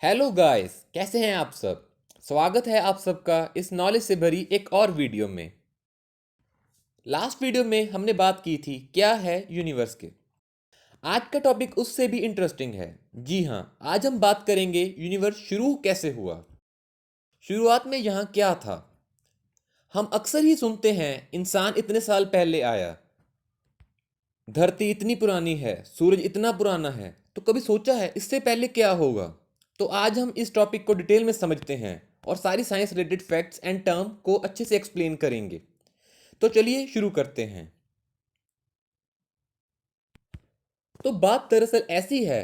Hello guys, कैसे हैं आप सब। स्वागत है आप सबका इस नॉलेज से भरी एक और वीडियो में। लास्ट वीडियो में हमने बात की थी क्या है यूनिवर्स के। आज का टॉपिक उससे भी इंटरेस्टिंग है। जी हाँ, आज हम बात करेंगे यूनिवर्स शुरू कैसे हुआ। शुरुआत में यहाँ क्या था। हम अक्सर ही सुनते हैं इंसान इतने साल पहले आया, धरती इतनी पुरानी है, सूरज इतना पुराना है। तो कभी सोचा है इससे पहले क्या होगा। तो आज हम इस टॉपिक को डिटेल में समझते हैं और सारी science related facts and term को अच्छे से एक्सप्लेन करेंगे। तो चलिए शुरू करते हैं। तो बात दरअसल ऐसी है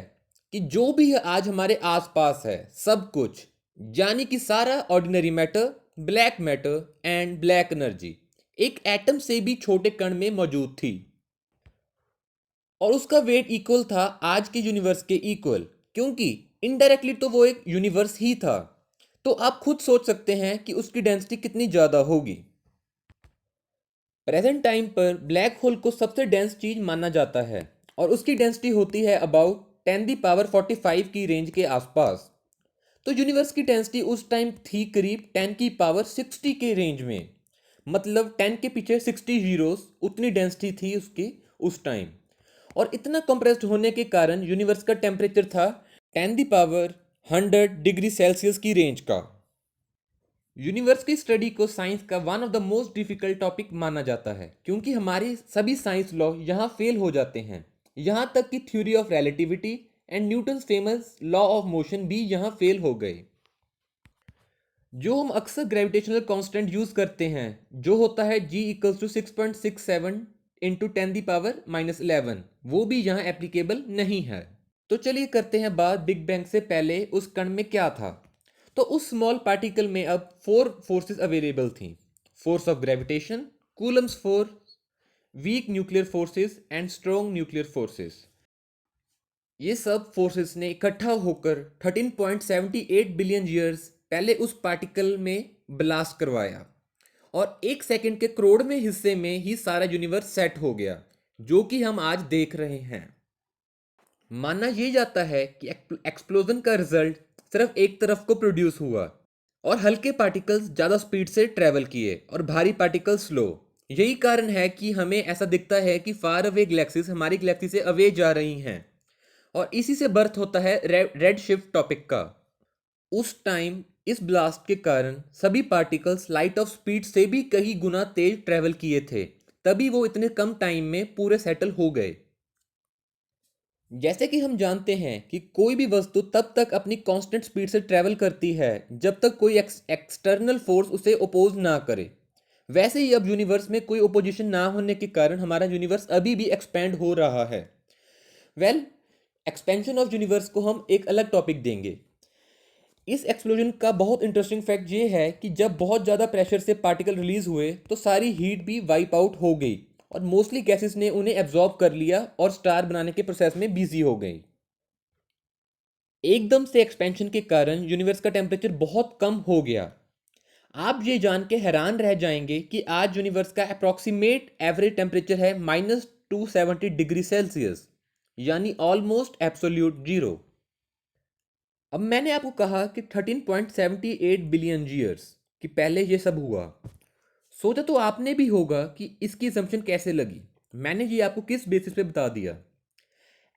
कि जो भी है आज हमारे आसपास है सब कुछ, यानी कि सारा ordinary matter, black matter and black energy एक एटम से भी छोटे कण में मौजूद थी। और उसका वेट इक्वल था आज के यूनिवर्स के इक्वल, क्योंकि इनडायरेक्टली तो वो एक यूनिवर्स ही था। तो आप खुद सोच सकते हैं कि उसकी डेंसिटी कितनी ज़्यादा होगी। प्रेजेंट टाइम पर ब्लैक होल को सबसे डेंस चीज माना जाता है और उसकी डेंसिटी होती है अबाउट 10 की पावर 45 की रेंज के आसपास। तो यूनिवर्स की डेंसिटी उस टाइम थी करीब 10 की पावर 60 के रेंज में। मतलब 10 के पीछे 60 जीरोस, उतनी डेंसिटी थी उसकी उस टाइम। और इतना कंप्रेस्ड होने के कारण यूनिवर्स का टेम्परेचर था 10 की पावर 100 डिग्री सेल्सियस की रेंज का। यूनिवर्स की स्टडी को साइंस का one of the most difficult topic माना जाता है, क्योंकि हमारे सभी साइंस लॉ यहाँ फेल हो जाते हैं। यहाँ तक कि theory of relativity and Newton's famous law of motion भी यहाँ फेल हो गए। जो हम अक्सर ग्रेविटेशनल कांस्टेंट यूज करते हैं, जो होता है G = 6.67 इंटू 10 की पावर-11, वो भी यहाँ एप्लीकेबल नहीं है। तो चलिए करते हैं बात बिग बैंग से पहले उस कण में क्या था। तो उस स्मॉल पार्टिकल में अब 4 फोर्सेस अवेलेबल थी। Force of gravitation, Coulomb's force, weak nuclear forces and strong nuclear forces. ये सब फोर्सेस ने इकट्ठा होकर 13.78 बिलियन ईयर्स पहले उस पार्टिकल में ब्लास्ट करवाया। और 1 सेकंड के करोड़वें हिस्से में ही सारा यूनिवर्स सेट हो गया, जो कि हम आज देख रहे हैं। माना यह जाता है कि एक्सप्लोजन का रिजल्ट सिर्फ एक तरफ को प्रोड्यूस हुआ और हल्के पार्टिकल्स ज़्यादा स्पीड से ट्रेवल किए और भारी पार्टिकल्स स्लो। यही कारण है कि हमें ऐसा दिखता है कि फार अवे गैलेक्सीज हमारी गैलेक्सी से अवे जा रही हैं। और इसी से बर्थ होता है रेड शिफ्ट टॉपिक का। उस टाइम इस ब्लास्ट के कारण सभी पार्टिकल्स लाइट ऑफ स्पीड से भी कई गुना तेज ट्रेवल किए थे, तभी वो इतने कम टाइम में पूरे सेटल हो गए। जैसे कि हम जानते हैं कि कोई भी वस्तु तब तक अपनी कांस्टेंट स्पीड से ट्रैवल करती है जब तक कोई एक्सटर्नल फोर्स उसे ओपोज ना करे। वैसे ही अब यूनिवर्स में कोई ओपोजिशन ना होने के कारण हमारा यूनिवर्स अभी भी एक्सपेंड हो रहा है। वेल, एक्सपेंशन ऑफ यूनिवर्स को हम एक अलग टॉपिक देंगे। इस एक्सप्लोजन का बहुत इंटरेस्टिंग फैक्ट ये है कि जब बहुत ज़्यादा प्रेशर से पार्टिकल रिलीज हुए तो सारी हीट भी वाइप आउट हो गई और मोस्टली गैसेस ने उन्हें एब्जॉर्ब कर लिया और स्टार बनाने के प्रोसेस में बिजी हो गई। एकदम से एक्सपेंशन के कारण यूनिवर्स का टेम्परेचर बहुत कम हो गया। आप ये जान के हैरान रह जाएंगे कि आज यूनिवर्स का अप्रॉक्सीमेट एवरेज टेम्परेचर है -270 डिग्री सेल्सियस, यानी ऑलमोस्ट एब्सोल्यूट जीरो। अब मैंने आपको कहा कि 13.78 बिलियन ईयर्स कि पहले ये सब हुआ। सोचा तो आपने भी होगा कि इसकी असम्पशन कैसे लगी। मैंने ये आपको किस बेसिस पे बता दिया।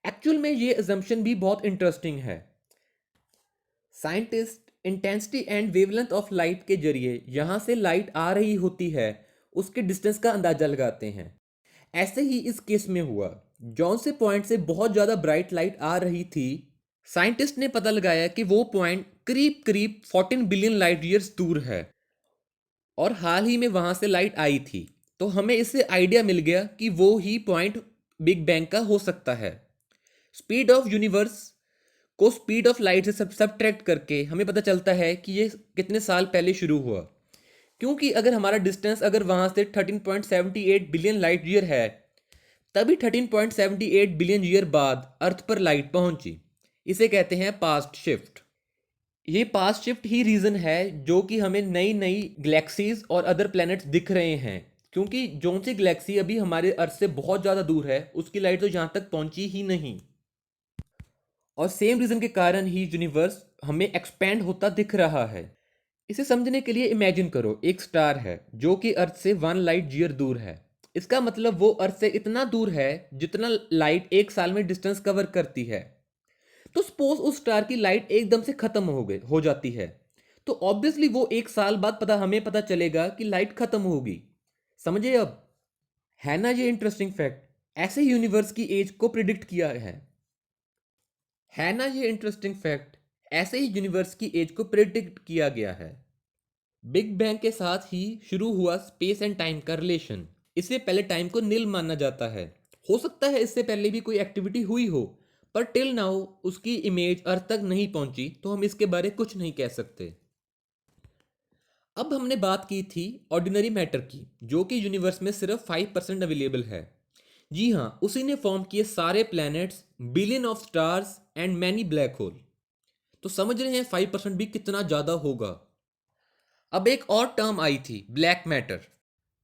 एक्चुअल में ये असम्पशन भी बहुत इंटरेस्टिंग है। Scientist intensity and wavelength of light के जरिए यहाँ से लाइट आ रही होती है उसके डिस्टेंस का अंदाजा लगाते हैं। ऐसे ही इस केस में हुआ। जौन से पॉइंट से बहुत ज़्यादा ब्राइट लाइट आ रही थी, साइंटिस्ट ने पता लगाया कि वो पॉइंट करीब करीब 14 बिलियन लाइट ईयर्स दूर है और हाल ही में वहाँ से लाइट आई थी। तो हमें इससे आइडिया मिल गया कि वो ही पॉइंट बिग बैंग का हो सकता है। स्पीड ऑफ यूनिवर्स को स्पीड ऑफ लाइट से सब्ट्रैक्ट करके हमें पता चलता है कि ये कितने साल पहले शुरू हुआ। क्योंकि अगर हमारा डिस्टेंस अगर वहाँ से 13.78 बिलियन लाइट ईयर है, तभी 13.78 बिलियन ईयर बाद अर्थ पर लाइट पहुंची। इसे कहते हैं पास्ट शिफ्ट। ये पास्ट शिफ्ट ही रीज़न है जो कि हमें नई नई गैलेक्सीज और अदर प्लैनेट्स दिख रहे हैं, क्योंकि जो सी गैलेक्सी अभी हमारे अर्थ से बहुत ज़्यादा दूर है उसकी लाइट तो यहाँ तक पहुंची ही नहीं। और सेम रीजन के कारण ही यूनिवर्स हमें एक्सपैंड होता दिख रहा है। इसे समझने के लिए इमेजिन करो, एक स्टार है जो कि अर्थ से 1 लाइट ईयर दूर है। इसका मतलब वो अर्थ से इतना दूर है जितना लाइट एक साल में डिस्टेंस कवर करती है। तो सपोज उस स्टार की लाइट एकदम से खत्म हो जाती है, तो ऑब्वियसली वो एक साल बाद हमें पता चलेगा कि लाइट खत्म होगी। समझे अब? है ना ये इंटरेस्टिंग फैक्ट? ऐसे ही यूनिवर्स की एज को प्रिडिक्ट किया है ना ये इंटरेस्टिंग फैक्ट? ऐसे ही यूनिवर्स की एज को प्रिडिक्ट किया गया है। बिग बैंग के साथ ही शुरू हुआ स्पेस एंड टाइम का रिलेशन। इससे पहले टाइम को नील माना जाता है। हो सकता है इससे पहले भी कोई एक्टिविटी हुई हो, पर टिल नाउ उसकी इमेज अर्थ तक नहीं पहुंची, तो हम इसके बारे कुछ नहीं कह सकते। अब हमने बात की थी ऑर्डिनरी मैटर की, जो कि यूनिवर्स में सिर्फ 5% अवेलेबल है। जी हाँ, उसी ने फॉर्म किए सारे planets, billion of stars and many black hole. तो समझ रहे हैं 5% भी कितना ज़्यादा होगा। अब एक और टर्म आई थी, ब्लैक मैटर।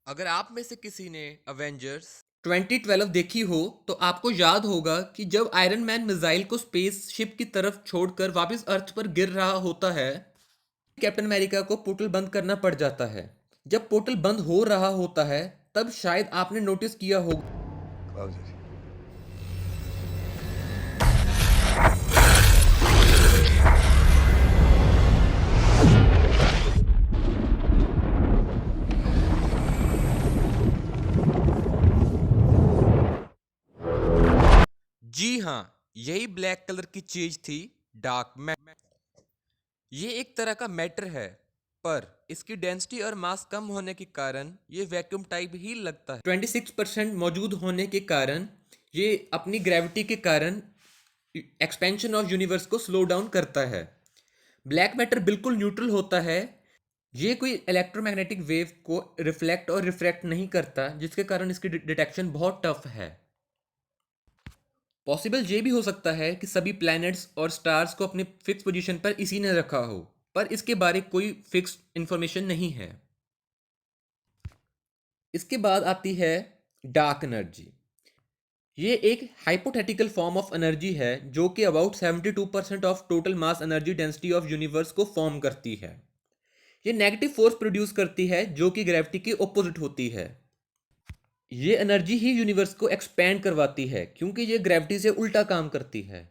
अगर आप में से किसी ने अवेंजर्स 2012 देखी हो तो आपको याद होगा कि जब आयरन मैन मिसाइल को स्पेस शिप की तरफ छोड़कर वापस अर्थ पर गिर रहा होता है, कैप्टन अमेरिका को पोर्टल बंद करना पड़ जाता है। जब पोर्टल बंद हो रहा होता है, तब शायद आपने नोटिस किया होगा। Close it. जी हाँ, यही ब्लैक कलर की चीज थी, डार्क मैटर। ये एक तरह का मैटर है, पर इसकी डेंसिटी और मास कम होने के कारण ये वैक्यूम टाइप ही लगता है। 26% मौजूद होने के कारण ये अपनी ग्रेविटी के कारण एक्सपेंशन ऑफ यूनिवर्स को स्लो डाउन करता है। ब्लैक मैटर बिल्कुल न्यूट्रल होता है। ये कोई इलेक्ट्रोमैग्नेटिक वेव को रिफ्लेक्ट और रिफ्रैक्ट नहीं करता, जिसके कारण इसकी डिटेक्शन बहुत टफ है। पॉसिबल ये भी हो सकता है कि सभी प्लैनेट्स और स्टार्स को अपने फिक्स पोजीशन पर इसी ने रखा हो, पर इसके बारे कोई फिक्स इंफॉर्मेशन नहीं है। इसके बाद आती है डार्क एनर्जी। ये एक हाइपोथेटिकल फॉर्म ऑफ एनर्जी है जो कि about 72% of total mass energy density of universe को फॉर्म करती है। ये नेगेटिव फोर्स प्रोड्यूस करती है जो कि ग्रेविटी के ऑपोजिट होती है। ये एनर्जी ही यूनिवर्स को एक्सपैंड करवाती है क्योंकि ये ग्रेविटी से उल्टा काम करती है।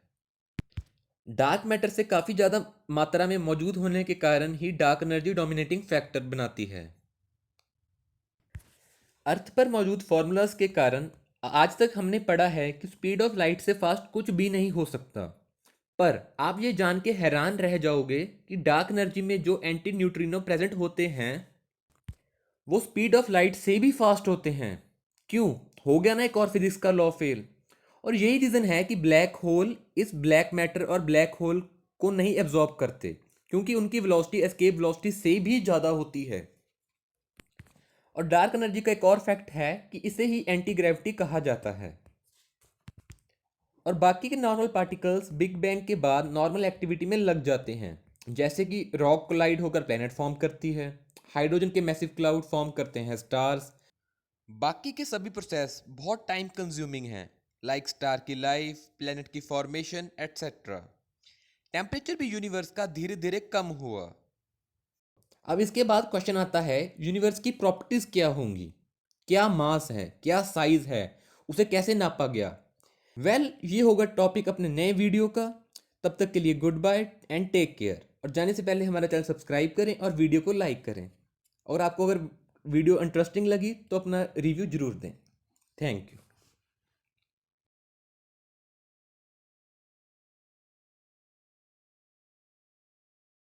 डार्क मैटर से काफ़ी ज़्यादा मात्रा में मौजूद होने के कारण ही डार्क एनर्जी डोमिनेटिंग फैक्टर बनाती है। अर्थ पर मौजूद फॉर्मूलाज के कारण आज तक हमने पढ़ा है कि स्पीड ऑफ लाइट से फास्ट कुछ भी नहीं हो सकता। पर आप ये जान के हैरान रह जाओगे कि डार्क एनर्जी में जो एंटी न्यूट्रिनो प्रेजेंट होते हैं वो स्पीड ऑफ लाइट से भी फास्ट होते हैं। क्यों? हो गया ना एक और फिजिक्स का लॉ फेल। और यही रीज़न है कि ब्लैक होल इस ब्लैक मैटर और ब्लैक होल को नहीं एब्जॉर्ब करते, क्योंकि उनकी वेलोसिटी एस्केप वेलोसिटी से भी ज़्यादा होती है। और डार्क एनर्जी का एक और फैक्ट है कि इसे ही एंटी ग्रेविटी कहा जाता है। और बाकी के नॉर्मल पार्टिकल्स बिग बैंग के बाद नॉर्मल एक्टिविटी में लग जाते हैं, जैसे कि रॉक कोलाइड होकर प्लेनेट फॉर्म करती है, हाइड्रोजन के मैसिव क्लाउड फॉर्म करते हैं स्टार्स। बाकी के सभी प्रोसेस बहुत टाइम कंज्यूमिंग हैं, लाइक स्टार की लाइफ, प्लेनेट की फॉर्मेशन एटसेट्रा। टेम्परेचर भी यूनिवर्स का धीरे धीरे कम हुआ। अब इसके बाद क्वेश्चन आता है, यूनिवर्स की प्रॉपर्टीज क्या होंगी? क्या मास है, क्या साइज है, उसे कैसे नापा गया? ये होगा टॉपिक अपने नए वीडियो का। तब तक के लिए goodbye and take care. और जाने से पहले हमारा चैनल सब्सक्राइब करें और वीडियो को लाइक करें। और आपको अगर वीडियो इंटरेस्टिंग लगी तो अपना रिव्यू जरूर दें। Thank you.